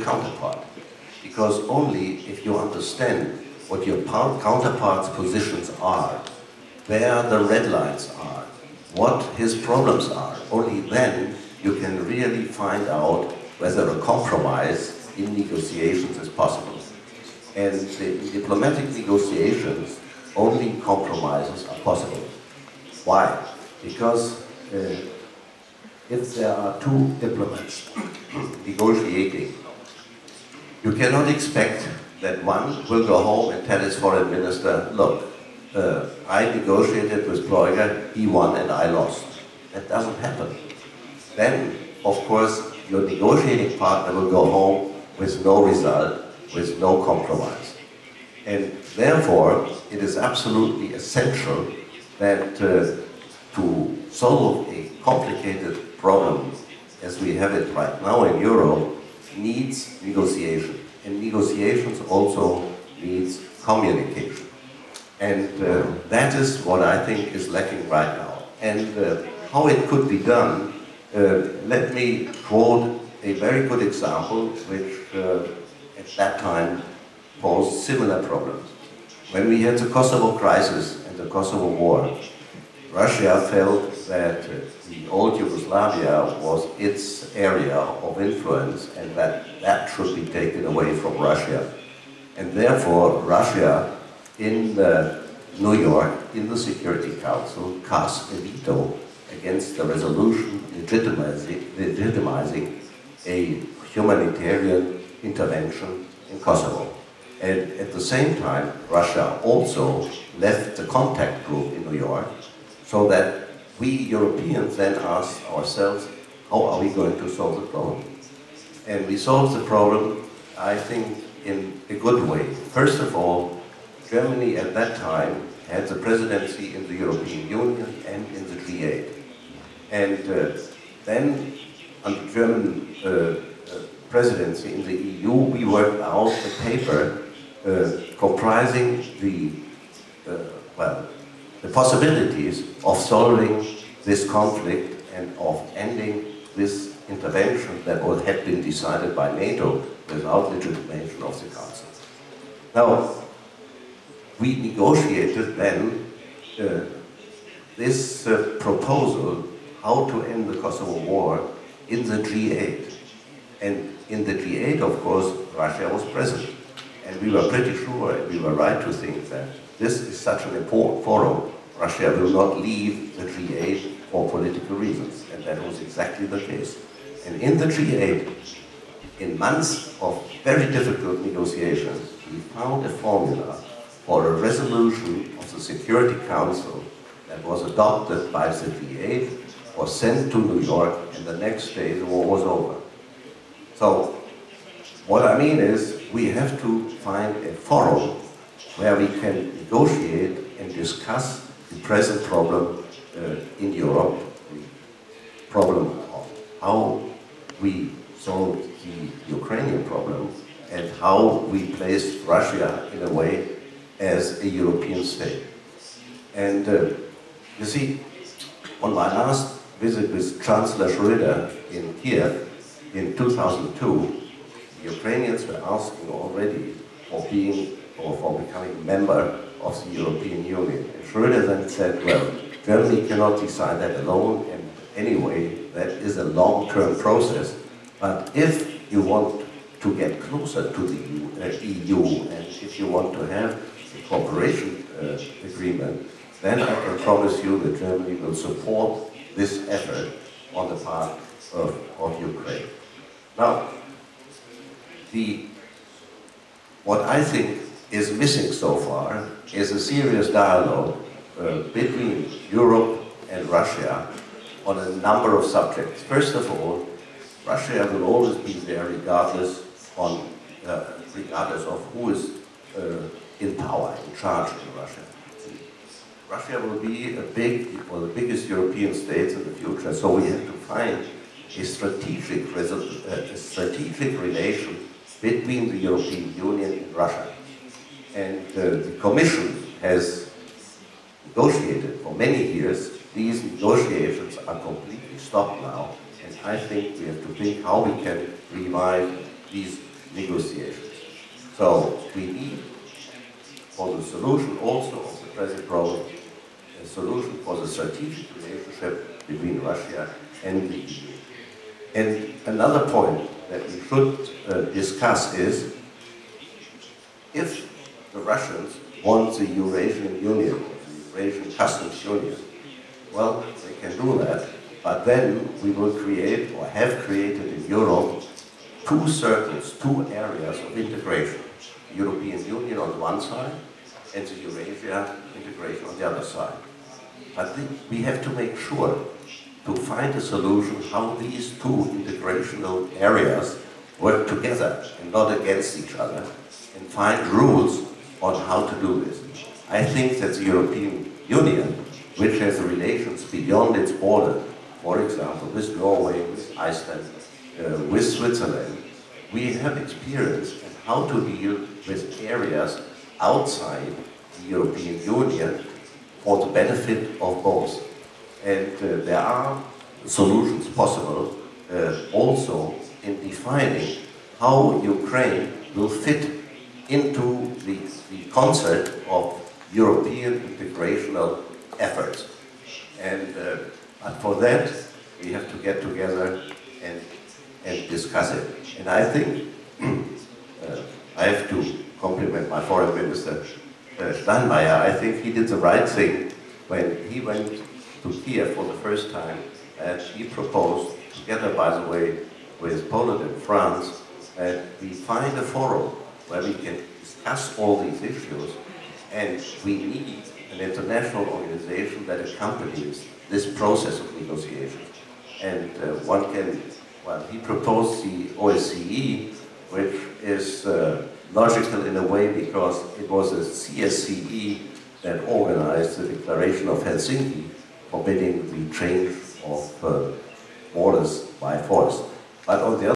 counterpart. Because only if you understand what your counterpart's positions are, where the red lines are, what his problems are, only then you can really find out whether a compromise in negotiations is possible. And in diplomatic negotiations, only compromises are possible. Why? Because if there are two diplomats negotiating, you cannot expect that one will go home and tell his foreign minister, look, I negotiated with Pleuger, he won and I lost. That doesn't happen. Then, of course, your negotiating partner will go home with no result, with no compromise. And therefore, it is absolutely essential that to solve a complicated problem as we have it right now in Europe needs negotiation. And negotiations also needs communication. And that is what I think is lacking right now. And how it could be done, let me quote a very good example which at that time posed similar problems. When we had the Kosovo crisis and the Kosovo war, Russia felt that the old Yugoslavia was its area of influence and that should be taken away from Russia. And therefore, Russia in New York, in the Security Council, cast a veto against the resolution legitimizing a humanitarian intervention in Kosovo. And at the same time, Russia also left the contact group in New York, so that we Europeans then asked ourselves, how are we going to solve the problem? And we solved the problem, I think, in a good way. First of all, Germany at that time had the presidency in the European Union and in the G8. And then, under German presidency in the EU, we worked out a paper comprising the possibilities of solving this conflict and of ending this intervention that had been decided by NATO without legitimation of the Council. Now, we negotiated then this proposal how to end the Kosovo war in the G8. And in the G8, of course, Russia was present. And we were pretty sure, and we were right to think that this is such an important forum, Russia will not leave the G8 for political reasons. And that was exactly the case. And in the G8, in months of very difficult negotiations, we found a formula for a resolution of the Security Council that was adopted by the G8, was sent to New York, and the next day the war was over. So, what I mean is, we have to find a forum where we can negotiate and discuss the present problem in Europe, the problem of how we solve the Ukrainian problem and how we place Russia in a way as a European state. And you see, on my last visit with Chancellor Schröder in Kiev in 2002, the Ukrainians were asking already for being or for becoming a member of the European Union. And Schröder then said, well, Germany cannot decide that alone, and anyway, that is a long-term process. But if you want to get closer to the EU, and if you want to have a cooperation agreement, then I can promise you that Germany will support this effort on the part of Ukraine. Now, what I think is missing so far is a serious dialogue between Europe and Russia on a number of subjects. First of all, Russia will always be there regardless of who is in power, in charge in Russia. Russia will be a big, or the biggest European states in the future, so we have to find a strategic relation between the European Union and Russia. And the Commission has negotiated for many years. These negotiations are completely stopped now, and I think we have to think how we can revive these negotiations. So we need, for the solution also of the present problem, a solution for the strategic relationship between Russia and the EU. And another point that we should discuss is, if the Russians want the Eurasian Union, the Eurasian Customs Union, well, they can do that, but then we will create, or have created in Europe, two circles, two areas of integration. The European Union on one side, and the Eurasia integration on the other side. But we have to make sure to find a solution how these two integrational areas work together and not against each other, and find rules on how to do this. I think that the European Union, which has relations beyond its border, for example, with Norway, with Iceland, with Switzerland, we have experience in how to deal with areas outside the European Union for the benefit of both. And there are solutions possible also in defining how Ukraine will fit into the concert of European integrational efforts. And but for that, we have to get together and discuss it. And I think I have to compliment my foreign minister, Steinmeier. I think he did the right thing when he went to Kiev for the first time, and he proposed, together, by the way, with Poland and France, that we find a forum where we can discuss all these issues, and we need an international organization that accompanies this process of negotiation. And one can, well, he proposed the OSCE, which is logical in a way because it was a CSCE that organized the Declaration of Helsinki, forbidding the change of borders by force. But on the other